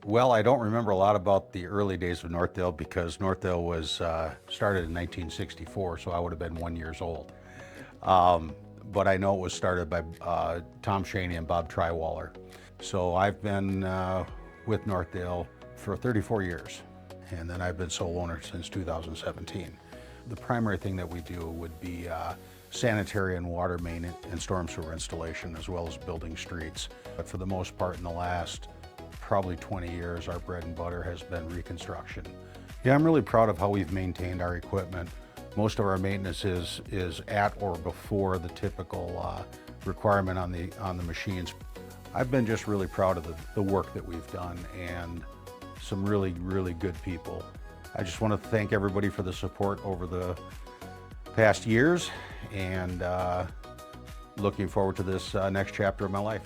Well, I don't remember a lot about the early days of Northdale because Northdale was started in 1964, so I would have been 1 year old. But I know it was started by Tom Shaney and Bob Triwaller. So I've been with Northdale for 34 years, and then I've been sole owner since 2017. The primary thing that we do would be sanitary and water main and storm sewer installation, as well as building streets. But for the most part, in the last probably 20 years, our bread and butter has been reconstruction. Yeah, I'm really proud of how we've maintained our equipment. Most of our maintenance is at or before the typical requirement on the machines. I've been just really proud of the work that we've done and some really, really good people. I just want to thank everybody for the support over the past years, and looking forward to this next chapter of my life.